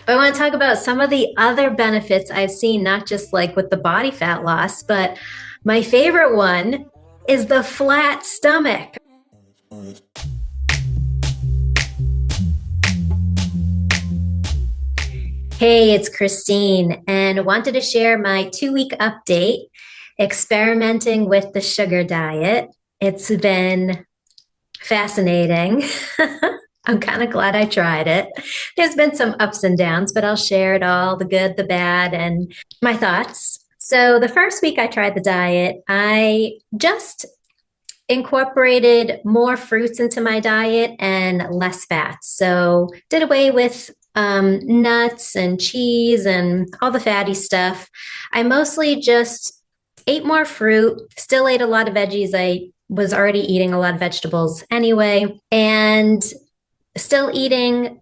But I want to talk about some of the other benefits I've seen, not just like with the body fat loss, but my favorite one is the flat stomach. Hey, it's Christine, and wanted to share my 2 week update experimenting with the sugar diet. It's been fascinating. I'm kind of glad I tried it. There's been some ups and downs, but I'll share it all, the good, the bad, and my thoughts. So, the first week I tried the diet, I just incorporated more fruits into my diet and less fats. So, did away with nuts and cheese and all the fatty stuff. I mostly just ate more fruit, still ate a lot of veggies. I was already eating a lot of vegetables anyway, and still eating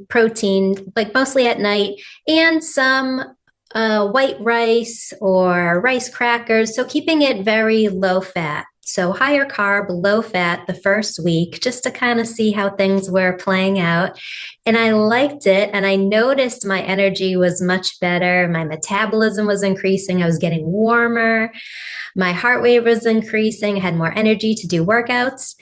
protein, like mostly at night, and some white rice or rice crackers. So keeping it very low fat. So higher carb, low fat the first week, just to kind of see how things were playing out. And I liked it. And I noticed my energy was much better. My metabolism was increasing. I was getting warmer. My heart rate was increasing. I had more energy to do workouts.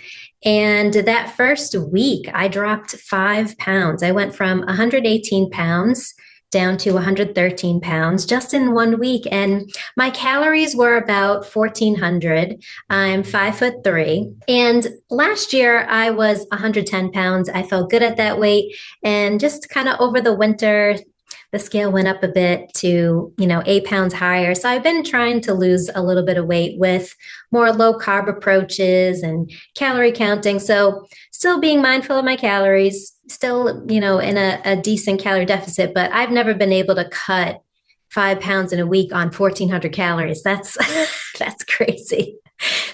And that first week, I dropped 5 pounds. I went from 118 pounds down to 113 pounds just in 1 week. And my calories were about 1,400. I'm 5'3". And last year I was 110 pounds. I felt good at that weight. And just kind of over the winter, the scale went up a bit to, 8 pounds higher. So I've been trying to lose a little bit of weight with more low carb approaches and calorie counting. So still being mindful of my calories, still, in a decent calorie deficit, but I've never been able to cut 5 pounds in a week on 1,400 calories. That's, that's crazy.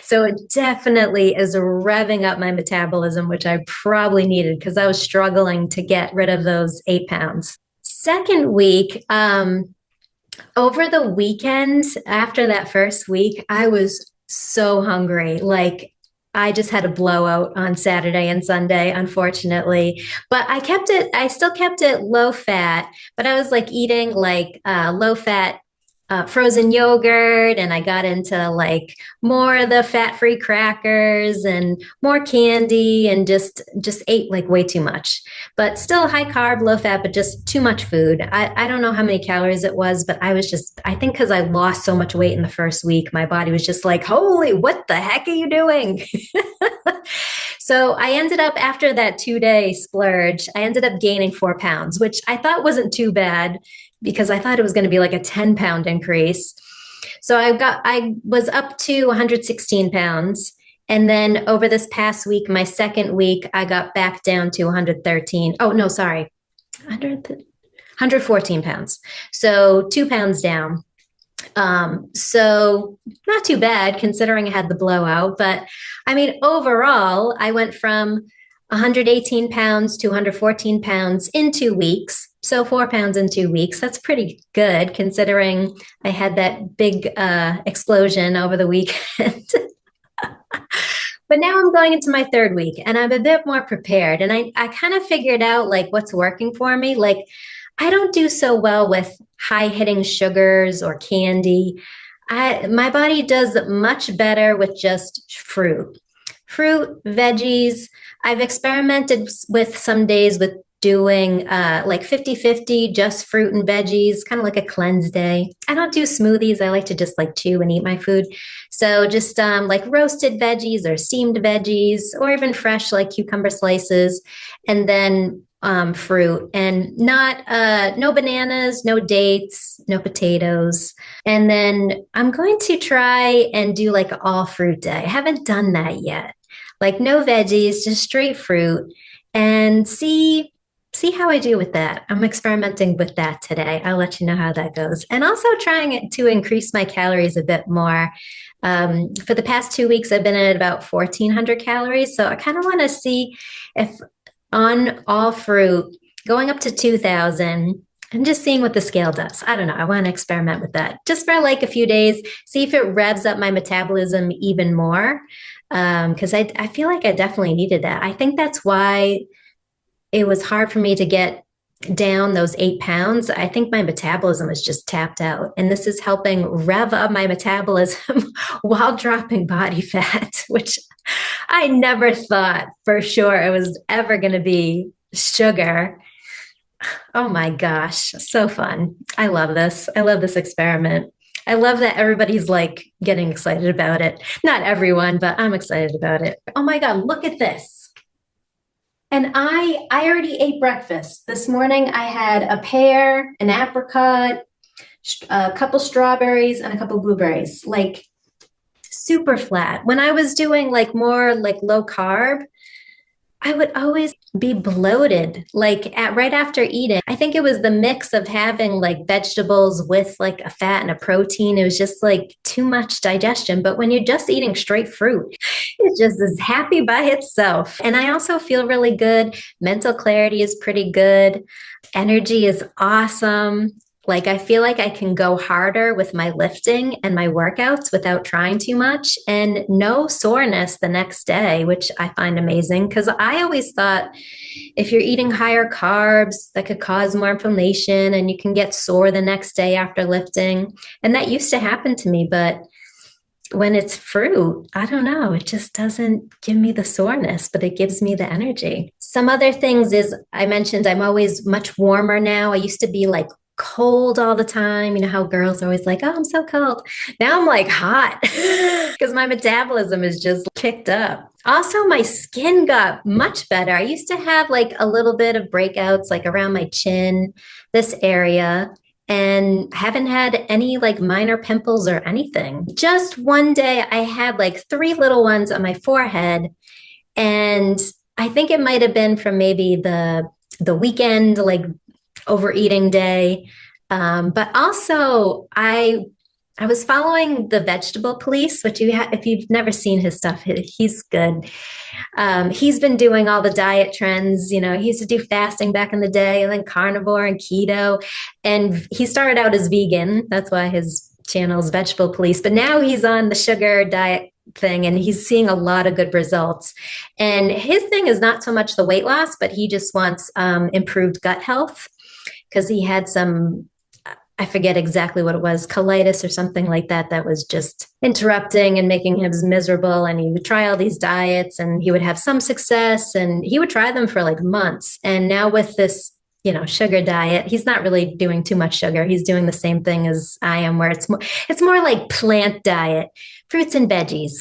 So it definitely is revving up my metabolism, which I probably needed because I was struggling to get rid of those 8 pounds. Second week, over the weekend after that first week, I was so hungry. Like I just had a blowout on Saturday and Sunday, unfortunately. But I still kept it low fat, but I was like eating like low fat frozen yogurt, and I got into like more of the fat-free crackers and more candy, and just ate like way too much. But still high carb, low fat, but just too much food. I don't know how many calories it was, but I think because I lost so much weight in the first week, my body was just like, holy, what the heck are you doing? So I ended up, after that 2 day splurge, I ended up gaining 4 pounds, which I thought wasn't too bad because I thought it was going to be like a 10-pound increase. So I was up to 116 pounds. And then over this past week, my second week, I got back down to 113. Oh, no, sorry. 114 pounds. So 2 pounds down. So not too bad considering I had the blowout. But I mean, overall, I went from 118 pounds to 114 pounds in 2 weeks. So 4 pounds in 2 weeks. That's pretty good considering I had that big explosion over the weekend. But now I'm going into my third week and I'm a bit more prepared. And I kind of figured out like what's working for me. Like I don't do so well with high hitting sugars or candy. My body does much better with just fruit, veggies. I've experimented with some days with doing like 50-50, just fruit and veggies, kind of like a cleanse day. I don't do smoothies. I like to just like chew and eat my food. So just like roasted veggies or steamed veggies or even fresh like cucumber slices, and then fruit, and not no bananas, no dates, no potatoes. And then I'm going to try and do like all fruit day. I haven't done that yet. Like no veggies, just straight fruit, and see how I do with that. I'm experimenting with that today. I'll let you know how that goes. And also trying to increase my calories a bit more. For the past 2 weeks, I've been at about 1,400 calories. So I kind of want to see if on all fruit, going up to 2,000, and just seeing what the scale does. I don't know. I want to experiment with that just for like a few days, see if it revs up my metabolism even more. Because I feel like I definitely needed that. I think that's why it was hard for me to get down those 8 pounds, I think my metabolism is just tapped out. And this is helping rev up my metabolism while dropping body fat, which I never thought for sure it was ever going to be sugar. Oh my gosh, so fun. I love this. I love this experiment. I love that everybody's like getting excited about it. Not everyone, but I'm excited about it. Oh my God, look at this. And I already ate breakfast. This morning I had a pear, an apricot, a couple strawberries, and a couple blueberries. Like super flat. When I was doing like more like low carb, I would always be bloated, like at right after eating. I think it was the mix of having like vegetables with like a fat and a protein. It was just like too much digestion. But when you're just eating straight fruit, it just is happy by itself. And I also feel really good. Mental clarity is pretty good. Energy is awesome. Like I feel like I can go harder with my lifting and my workouts without trying too much and no soreness the next day, which I find amazing because I always thought if you're eating higher carbs, that could cause more inflammation and you can get sore the next day after lifting. And that used to happen to me, but when it's fruit, I don't know, it just doesn't give me the soreness, but it gives me the energy. Some other things is I mentioned I'm always much warmer now. I used to be like cold all the time. You know how girls are always like, oh, I'm so cold. Now I'm like hot because my metabolism is just kicked up. Also, my skin got much better. I used to have like a little bit of breakouts like around my chin, this area, and haven't had any like minor pimples or anything. Just one day I had like three little ones on my forehead, and I think it might have been from maybe the weekend like overeating day. But also I was following the Vegetable Police, which if you've never seen his stuff, he's good. He's been doing all the diet trends. You know, he used to do fasting back in the day, and then carnivore and keto. And he started out as vegan. That's why his channel is Vegetable Police. But now he's on the sugar diet thing and he's seeing a lot of good results. And his thing is not so much the weight loss, but he just wants improved gut health because he had some, I forget exactly what it was, colitis or something like that, that was just interrupting and making him miserable. And he would try all these diets and he would have some success and he would try them for like months. And now with this, you know, sugar diet, he's not really doing too much sugar. He's doing the same thing as I am, where it's more like plant diet, fruits and veggies.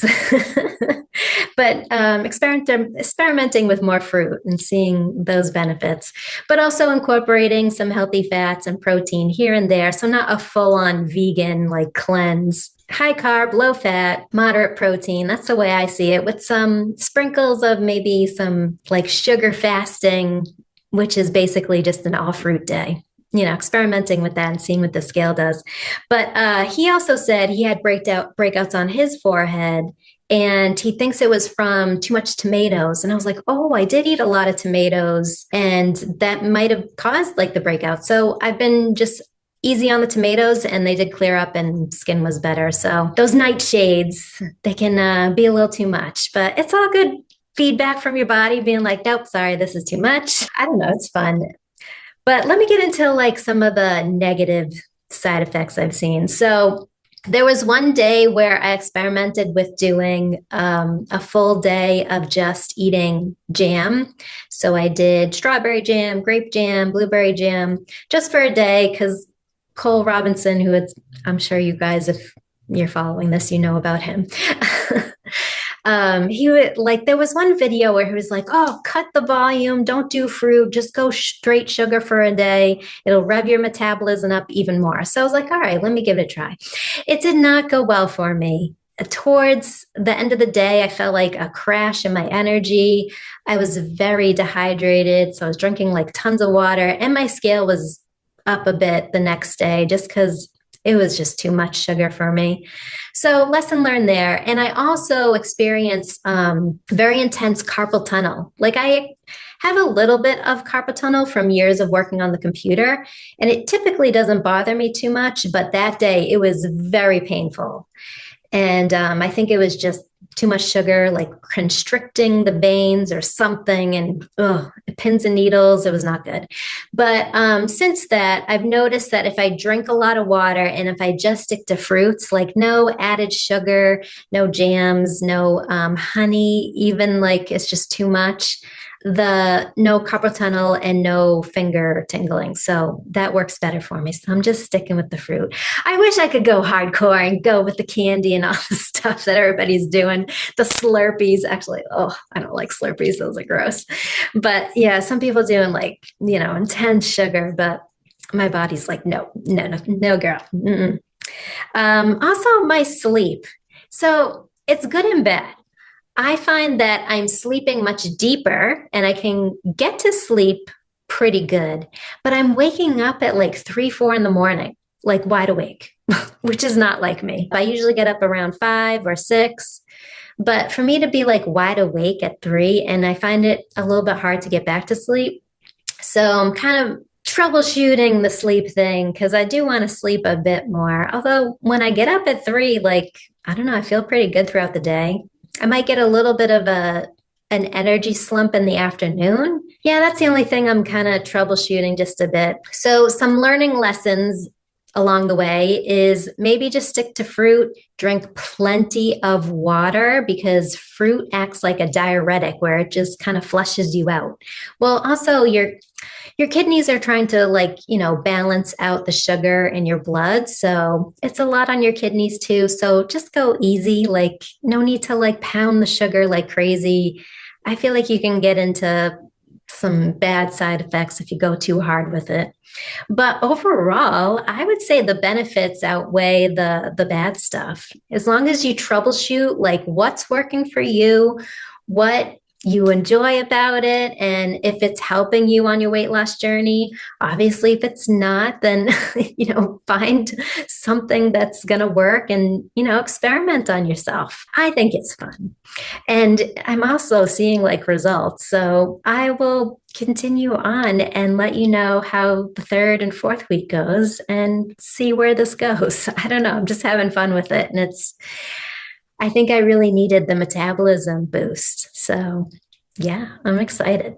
But experimenting with more fruit and seeing those benefits, but also incorporating some healthy fats and protein here and there. So not a full-on vegan like cleanse. High carb, low fat, moderate protein. That's the way I see it, with some sprinkles of maybe some like sugar fasting, which is basically just an all fruit day. You know, experimenting with that and seeing what the scale does. But he also said he had breakouts on his forehead and he thinks it was from too much tomatoes. And I was like, oh, I did eat a lot of tomatoes and that might have caused like the breakout. So I've been just easy on the tomatoes and they did clear up and skin was better. So those nightshades, they can be a little too much, but it's all good feedback from your body being like, nope, sorry, this is too much. I don't know, it's fun. But let me get into like some of the negative side effects I've seen. So there was one day where I experimented with doing a full day of just eating jam. So I did strawberry jam, grape jam, blueberry jam, just for a day because Cole Robinson, I'm sure you guys, if you're following this, you know about him. He would like, there was one video where he was like, oh, cut the volume, don't do fruit, just go straight sugar for a day. It'll rev your metabolism up even more. So I was like, all right, let me give it a try. It did not go well for me. Towards the end of the day, I felt like a crash in my energy. I was very dehydrated. So I was drinking like tons of water and my scale was up a bit the next day just because it was just too much sugar for me. So lesson learned there. And I also experienced very intense carpal tunnel. Like I have a little bit of carpal tunnel from years of working on the computer, and it typically doesn't bother me too much, but that day it was very painful. And I think it was just too much sugar, like constricting the veins or something, and pins and needles. It was not good. But since that, I've noticed that if I drink a lot of water and if I just stick to fruits, like no added sugar, no jams, no honey, even like it's just too much, the no carpal tunnel and no finger tingling. So that works better for me. So I'm just sticking with the fruit. I wish I could go hardcore and go with the candy and all the stuff that everybody's doing. The Slurpees, actually, oh, I don't like Slurpees. Those are gross. But yeah, some people doing like, intense sugar, but my body's like, no, no, no, no, girl. Mm-mm. Also, my sleep. So it's good and bad. I find that I'm sleeping much deeper and I can get to sleep pretty good, but I'm waking up at like 3, 4 in the morning, like wide awake, which is not like me. I usually get up around 5 or 6, but for me to be like wide awake at 3, and I find it a little bit hard to get back to sleep. So I'm kind of troubleshooting the sleep thing because I do want to sleep a bit more. Although when I get up at 3, like, I don't know, I feel pretty good throughout the day. I might get a little bit of an energy slump in the afternoon. Yeah, that's the only thing I'm kind of troubleshooting just a bit. So some learning lessons along the way is maybe just stick to fruit, drink plenty of water because fruit acts like a diuretic where it just kind of flushes you out. Well, also your kidneys are trying to like, balance out the sugar in your blood. So it's a lot on your kidneys too. So just go easy. Like no need to like pound the sugar like crazy. I feel like you can get into some bad side effects if you go too hard with it. But overall, I would say the benefits outweigh the bad stuff. As long as you troubleshoot like what's working for you, what you enjoy about it, and if it's helping you on your weight loss journey. Obviously, if it's not, then find something that's going to work and experiment on yourself. I think it's fun. And I'm also seeing like results. So I will continue on and let you know how the third and fourth week goes and see where this goes. I don't know. I'm just having fun with it. And I think I really needed the metabolism boost. So yeah, I'm excited.